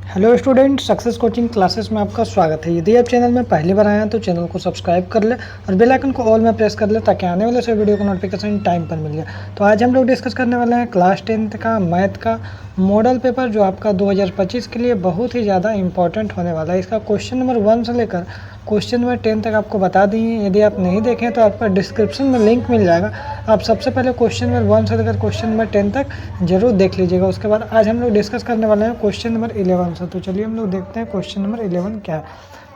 Hello student, success coaching classes में आपका स्वागत है। यदि आप चैनल में पहली बार आए हैं तो चैनल को सब्सक्राइब कर ले और बेल आइकन को ऑल में प्रेस कर ले ताकि आने वाले से वीडियो का नोटिफिकेशन टाइम पर मिल जाए। तो आज हम लोग डिस्कस करने वाले हैं क्लास 10th का मैथ का मॉडल पेपर, जो आपका 2025 के लिए बहुत ही ज़्यादा इंपॉर्टेंट होने वाला है। इसका क्वेश्चन नंबर 1 से लेकर क्वेश्चन नंबर 10 तक आपको बता दिए। यदि आप नहीं देखें तो आपका डिस्क्रिप्शन में लिंक मिल जाएगा। आप सबसे पहले क्वेश्चन नंबर 1 से लेकर क्वेश्चन नंबर 10 तक जरूर देख लीजिएगा। उसके बाद आज हम लोग डिस्कस करने वाले हैं क्वेश्चन नंबर 11 से। तो चलिए हम लोग देखते हैं क्वेश्चन नंबर 11 क्या है।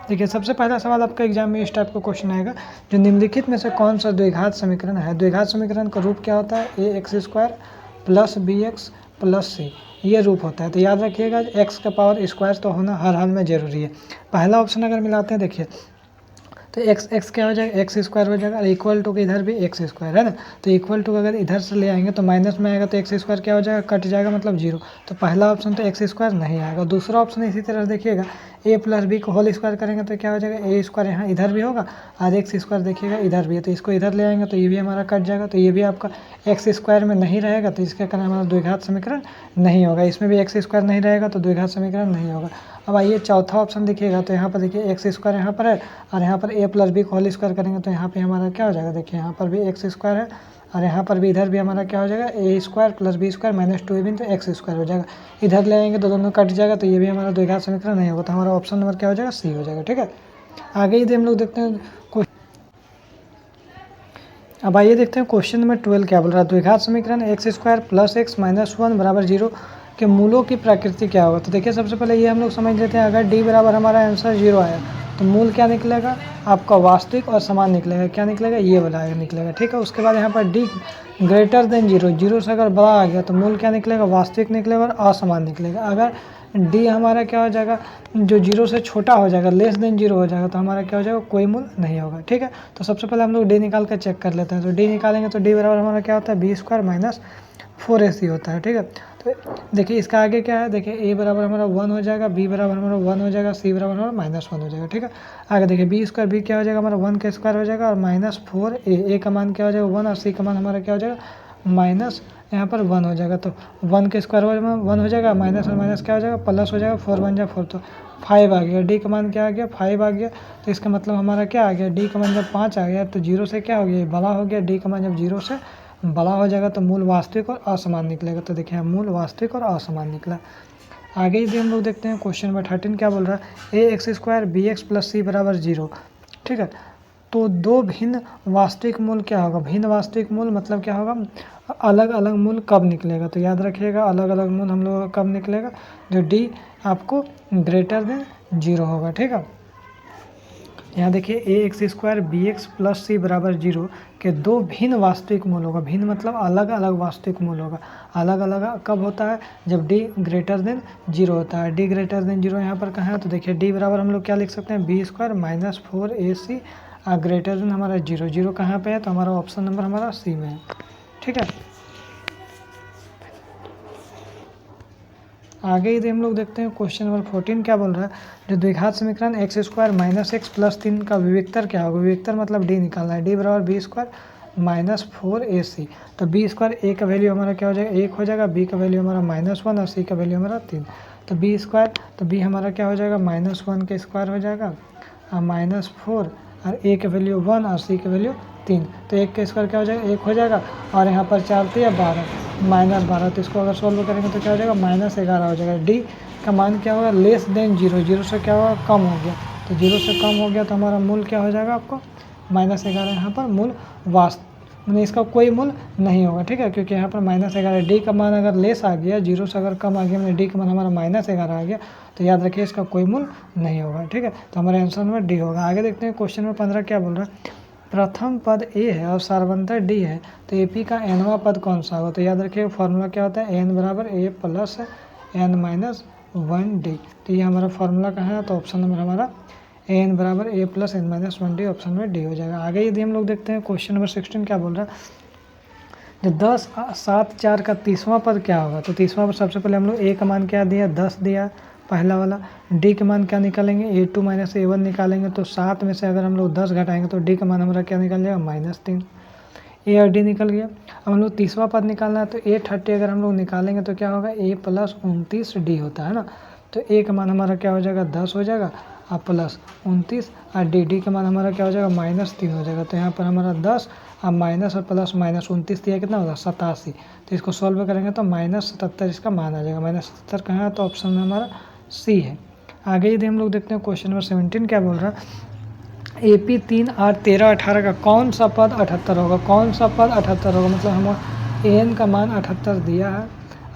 देखिए, सबसे पहला सवाल आपका एग्जाम में इस टाइप का क्वेश्चन आएगा, जो निम्नलिखित में से कौन सा द्विघात समीकरण है। द्विघात समीकरण का रूप क्या होता है? A x square plus b x plus c, ये रूप होता है। तो याद रखिएगा, एक्स का पावर स्क्वायर तो होना हर हाल में जरूरी है। पहला ऑप्शन अगर मिलाते हैं, देखिए तो एक्स क्या हो जाएगा? एक्स स्क्वायर हो जाएगा। और इक्वल टू के इधर भी एक्स स्क्वायर है ना, तो इक्वल टू अगर इधर से ले आएंगे तो माइनस में आएगा, तो एक्स स्क्वायर क्या हो जाएगा? कट जाएगा, मतलब जीरो। तो पहला ऑप्शन तो एक्स स्क्वायर नहीं आएगा। दूसरा ऑप्शन इसी तरह देखिएगा, ए प्लस बी को होल स्क्वायर करेंगे तो क्या हो जाएगा? ए स्क्वायर यहाँ इधर भी होगा और एक्स स्क्वायर देखिएगा इधर भी है, तो इसको इधर ले आएंगे तो ये भी हमारा कट जाएगा, तो ये भी आपका एक्स स्क्वायर में नहीं रहेगा, तो इसके कारण हमारा द्विघात समीकरण नहीं होगा। इसमें भी एक्स स्क्वायर नहीं रहेगा तो द्विघात समीकरण नहीं होगा। अब आइए चौथा ऑप्शन देखिएगा, तो यहाँ पर देखिए एक्स स्क्वायर यहाँ पर है और यहाँ पर ए प्लस बी को होल स्क्वायर करेंगे तो यहाँ पे हमारा क्या हो जाएगा? देखिए यहाँ पर भी एक्स स्क्वायर है और यहाँ पर भी इधर भी हमारा क्या हो जाएगा? A square plus b square minus 2ab तो एक्स स्क्वायर हो जाएगा। इधर ले आएंगे तो दोनों कट जाएगा, तो ये भी हमारा द्विघात समीकरण नहीं होगा। तो हमारा ऑप्शन नंबर क्या हो जाएगा? सी हो जाएगा। ठीक है, आगे यदि हम लोग देखते हैं अब आइए देखते हैं क्वेश्चन नंबर 12 क्या बोल रहा है। द्विघात समीकरण x square plus x minus 1 बराबर 0 के मूलों की प्रकृति क्या होगा। तो देखिए, सबसे पहले ये हम लोग समझ लेते हैं, अगर डी बराबर हमारा आंसर 0 आया तो मूल क्या निकलेगा? आपका वास्तविक और समान निकलेगा। क्या निकलेगा? ये वाला निकलेगा। ठीक है, उसके बाद यहाँ पर डी ग्रेटर देन 0, 0 से अगर बड़ा आ गया तो मूल क्या निकलेगा? वास्तविक निकलेगा और असमान निकलेगा। अगर डी हमारा क्या हो जाएगा? जो 0 से छोटा हो जाएगा, लेस देन 0 हो जाएगा, तो हमारा क्या हो जाएगा? कोई मूल नहीं होगा। ठीक है, तो सबसे पहले हम लोग डी निकाल कर चेक कर लेते हैं। तो डी निकालेंगे तो डी बराबर हमारा क्या होता है? बी स्क्वायर माइनस 4ac होता है। ठीक है, तो देखिए इसका आगे क्या है? देखिए ए बराबर हमारा 1 हो जाएगा, बी बराबर हमारा 1 हो जाएगा, सी बराबर हमारा -1 हो जाएगा। ठीक है, आगे देखिए बी स्क्वायर, बी क्या हो जाएगा? हमारा 1 का स्क्वायर हो जाएगा और -4a, ए का मान क्या हो जाएगा? 1 और सी का मान हमारा क्या हो जाएगा? माइनस यहाँ पर 1 हो जाएगा, तो 1 के स्क्वायर 1 हो जाएगा, माइनस और माइनस क्या हो जाएगा? प्लस हो जाएगा, 4 1 जा 4, तो 5 आ गया। डी का मान क्या आ गया? 5 आ गया। तो इसका मतलब हमारा क्या आ गया? डी का मान जब 5 आ गया तो 0 से क्या हो गया? बड़ा हो गया। डी का मान जब 0 से बड़ा हो जाएगा तो मूल वास्तविक और असमान निकलेगा। तो देखिए मूल वास्तविक और असमान निकला। आगे यदि हम लोग देखते हैं क्वेश्चन नंबर 13 क्या बोल रहा है? A x square b x plus c बराबर 0। ठीक है, तो दो भिन्न वास्तविक मूल क्या होगा? भिन्न वास्तविक मूल मतलब क्या होगा? अलग अलग मूल कब निकलेगा? तो याद रखिएगा, अलग अलग मूल हम लोग कब निकलेगा? जो डी आपको ग्रेटर देन 0 होगा। ठीक है, यहाँ देखिए a x square b x plus c बराबर 0 के दो भिन्न वास्तविक मूल होगा। भिन्न मतलब अलग अलग वास्तविक मूल होगा। अलग अलग कब होता है? जब डी ग्रेटर देन 0 होता है। डी ग्रेटर देन 0 यहाँ पर कहाँ है? तो देखिए डी बराबर हम लोग क्या लिख सकते हैं? B square minus 4ac greater than हमारा 0, 0 कहाँ पे है? तो हमारा ऑप्शन नंबर हमारा सी में है। ठीक है, आगे यदि हम लोग देखते हैं क्वेश्चन नंबर 14 क्या बोल रहा है? जो द्विघात समीकरण x square minus x plus 3 का विविक्तर क्या होगा? विविक्तर मतलब डी निकालना है। डी बराबर बी स्क्वायर माइनस 4ac, तो बी स्क्वायर ए का वैल्यू हमारा क्या हो जाएगा? 1 हो जाएगा, बी का वैल्यू हमारा -1 और सी का वैल्यू हमारा 3। तो बी स्क्वायर, तो बी हमारा क्या हो जाएगा? -1 के स्क्वायर हो जाएगा और -4 और ए का वैल्यू 1 और सी का वैल्यू 3, तो 1 का स्क्वायर क्या हो जाएगा? 1 हो जाएगा और यहाँ पर 4 या 12 -12, तो इसको अगर सोल्व करेंगे तो क्या हो जाएगा? -11 हो जाएगा। डी का मान क्या होगा? लेस देन 0, 0 से क्या होगा? कम हो गया, तो 0 से कम हो गया तो हमारा मूल क्या हो जाएगा? आपको -11 यहाँ पर मूल मैंने इसका कोई मूल नहीं होगा। ठीक है, क्योंकि यहाँ पर -11, डी का मान अगर लेस आ गया, 0 से अगर कम आ गया, मैंने डी का मान हमारा -11 आ गया, तो याद रखिए इसका कोई मूल नहीं होगा। ठीक है, तो हमारा आंसर नंबर डी होगा। आगे देखते हैं क्वेश्चन नंबर 15 क्या बोल रहा है? प्रथम पद ए है और सार्वंतर डी है, तो एपी का nवां पद कौन सा होगा? तो याद रखिए फॉर्मूला क्या होता है? n बराबर a plus n minus 1d। तो ये हमारा फॉर्मूला कहाँ है? तो ऑप्शन नंबर हमारा n बराबर a plus n minus 1d, option number d हो जाएगा। आगे यदि हम लोग देखते हैं क्वेश्चन नंबर 16 क्या बोल रहा है? जो 10 7 4 का 30वां पद क्या होगा? तो 30वां पद सबसे पहले हम लोग ए का मान क्या दिया? 10 दिया पहला वाला। डी के मान क्या निकालेंगे? a2 माइनस a1 निकालेंगे, तो 7 में से अगर हम लोग 10 घटाएंगे तो डी का मान हमारा क्या निकल जाएगा? -3। ए और डी निकल गया। अब हम लोग 30वां पद निकालना है, तो a30 अगर हम लोग निकालेंगे तो क्या होगा? a प्लस 29d होता है ना, तो ए का मान हमारा क्या हो जाएगा 10 हो जाएगा और प्लस 29 और डी का मान हमारा क्या हो जाएगा -3 हो जाएगा। तो यहाँ पर हमारा 10 और माइनस और प्लस -29 दिया कितना होगा 87। तो इसको सॉल्व करेंगे तो -77 इसका मान आ जाएगा। -77 कहाँ है तो ऑप्शन में हमारा सी है। आगे यदि हम लोग देखते हैं क्वेश्चन नंबर 17 क्या बोल रहा है, AP 3 R 13 18 का कौन सा पद 78 होगा। कौन सा पद 78 होगा, मतलब हम एन का मान 78 दिया है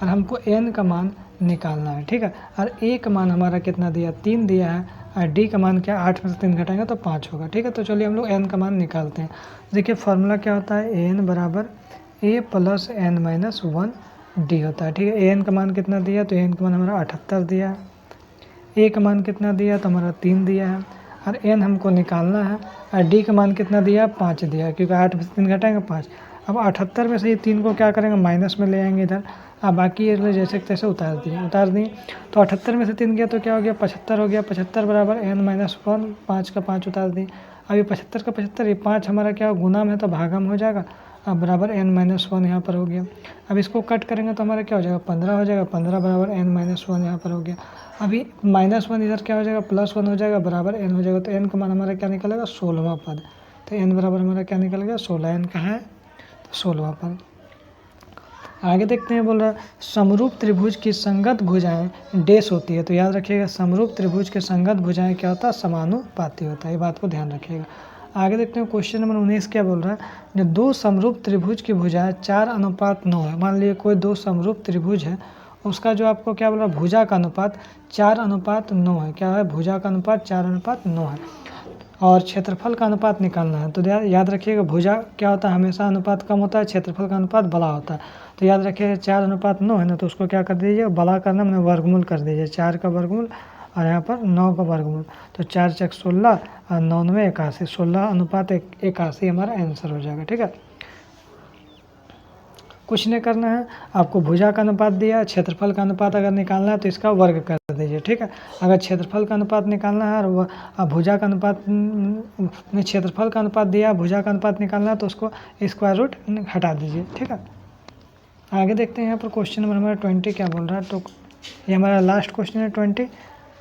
और हमको एन का मान निकालना है, ठीक है। और ए का मान हमारा कितना दिया 3 दिया है और डी का मान क्या 8 में से 3 घटाएंगे तो 5 होगा, ठीक है। तो चलिए हम लोग एन का मान निकालते हैं। देखिए फार्मूला क्या होता है, एन बराबर a plus N minus 1 D होता है, ठीक है। एन का मान कितना दिया तो एन का मान हमारा 78 दिया है, ए का मान कितना दिया तो हमारा 3 दिया है और एन हमको निकालना है और डी का मान कितना दिया 5 दिया है, क्योंकि 8 में से 3 घटाएंगे 5। अब 78 में से ये 3 को क्या करेंगे माइनस में ले आएंगे इधर, अब बाकी ये जैसे तैसे उतार दिए। तो 78 में से 3 गया तो क्या हो गया 75 हो गया। 75 बराबर n माइनस 1, 5 का 5 उतार दिए। अब ये 75 का 75, ये 5 हमारा क्या गुना में है तो भागा में हो जाएगा। अब बराबर n माइनस 1 यहाँ पर हो गया। अब इसको कट करेंगे तो हमारा क्या हो जाएगा 15 हो जाएगा। 15 बराबर n माइनस 1 यहाँ पर हो गया। अभी -1 इधर क्या हो जाएगा +1 हो जाएगा बराबर n हो जाएगा। तो n का मान हमारा क्या निकलेगा 16वां पद। तो n बराबर हमारा क्या निकलेगा 16, n कहाँ है तो 16वां पद। आगे देखते हैं, बोल रहा है समरूप त्रिभुज की संगत भुजाएं डैश होती है। तो याद रखिएगा समरूप त्रिभुज के संगत भुजाएं क्या होता है समानुपाती होता है, ये बात को ध्यान रखिएगा। आगे देखते हैं क्वेश्चन नंबर 19 क्या बोल रहा है, जो दो समरूप त्रिभुज की भुजाएं 4:9 है। मान लीजिए कोई दो समरूप त्रिभुज है, उसका जो आपको क्या बोल रहा है भुजा का अनुपात 4:9 है। क्या है भुजा का अनुपात 4:9 है और क्षेत्रफल का अनुपात निकालना है। तो याद रखिएगा भुजा क्या होता है हमेशा अनुपात कम होता है, क्षेत्रफल का अनुपात बड़ा होता है। तो याद रखिएगा 4:9 है ना, तो उसको क्या कर दीजिए बड़ा करना मैंने वर्गमूल कर दीजिए। 4 का वर्गमूल और यहाँ पर 9 का वर्गमूल, तो 4 × 16 और 9 में 81, 16:81 हमारा आंसर हो जाएगा, ठीक है। कुछ नहीं करना है, आपको भुजा का अनुपात दिया, क्षेत्रफल का अनुपात अगर निकालना है तो इसका वर्ग कर दीजिए, ठीक है। अगर क्षेत्रफल का अनुपात निकालना है और भुजा का अनुपात में क्षेत्रफल का अनुपात दिया, भुजा का अनुपात निकालना है तो उसको स्क्वायर रूट हटा दीजिए, ठीक है। आगे देखते हैं यहाँ पर क्वेश्चन नंबर हमारा 20 क्या बोल रहा है। तो ये हमारा लास्ट क्वेश्चन है 20।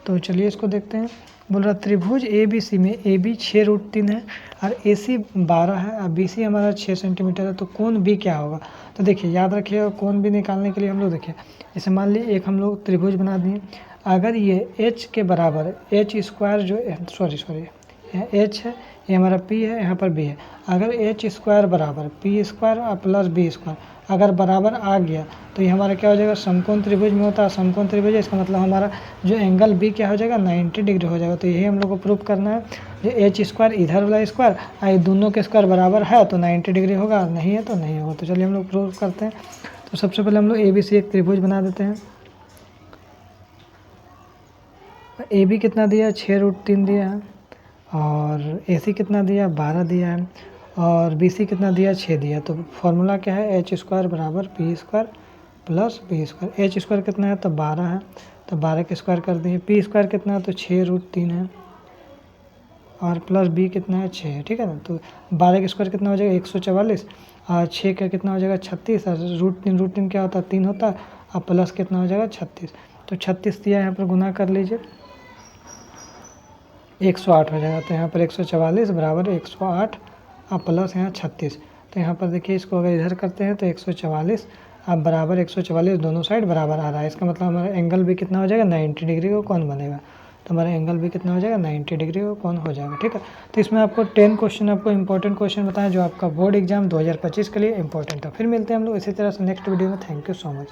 तो चलिए इसको देखते हैं। बोल रहा त्रिभुज ABC में AB 6√3 है और AC 12 है और BC हमारा 6 सेंटीमीटर है। तो कोण B क्या होगा। तो देखिए याद रखिएगा कोण B निकालने के लिए हम लोग देखिए, जैसे मान लीजिए एक हम लोग त्रिभुज बना दिए, अगर ये H के बराबर H² जो सॉरी H है, ये हमारा P है, यहाँ पर B है। अगर H² बराबर P² प्लस B² अगर बराबर आ गया तो ये हमारा क्या हो जाएगा समकोण त्रिभुज में होता है। समकोण त्रिभुज इसका मतलब हमारा जो एंगल B क्या हो जाएगा 90 डिग्री हो जाएगा। तो यही हम लोग को प्रूफ करना है, जो H² इधर वाला स्क्वायर ये दोनों के स्क्वायर बराबर है तो 90 डिग्री होगा, नहीं है तो नहीं होगा। तो चलिए हम लोग प्रूफ करते हैं। तो सबसे पहले हम लोग ABC एक त्रिभुज बना देते हैं। AB कितना दिया 6√3 दिया है और AC कितना दिया 12 दिया है और BC कितना दिया 6 दिया। तो फॉर्मूला क्या है H² बराबर P² प्लस B²। H² कितना है तो 12 है, तो 12 के स्क्वायर कर दिए। P² कितना है तो 6√3 है और प्लस B कितना है 6 है, ठीक है ना। तो 12 के स्क्वायर कितना हो जाएगा 144 और 6 का कितना हो जाएगा 36 और √3 क्या होता है 3 होता है और प्लस कितना हो जाएगा 36। तो 36 दिया यहाँ पर गुना कर लीजिए 108 हो जाएगा। तो यहाँ पर 144 बराबर 108 और प्लस यहाँ 36। तो यहाँ पर देखिए इसको अगर इधर करते हैं तो 144 अब बराबर 144 दोनों साइड बराबर आ रहा है। इसका मतलब हमारा एंगल भी कितना हो जाएगा 90 डिग्री का कोण बनेगा। तो हमारा एंगल भी कितना हो जाएगा 90 डिग्री का कोण हो जाएगा, ठीक है। तो इसमें आपको 10 क्वेश्चन आपको इंपॉर्टेंट क्वेश्चन बताएं जो आपका बोर्ड एग्जाम 2025 के लिए इंपॉर्टेंट है। फिर मिलते हैं हम लोग इसी तरह से नेक्स्ट वीडियो में। Thank you so much.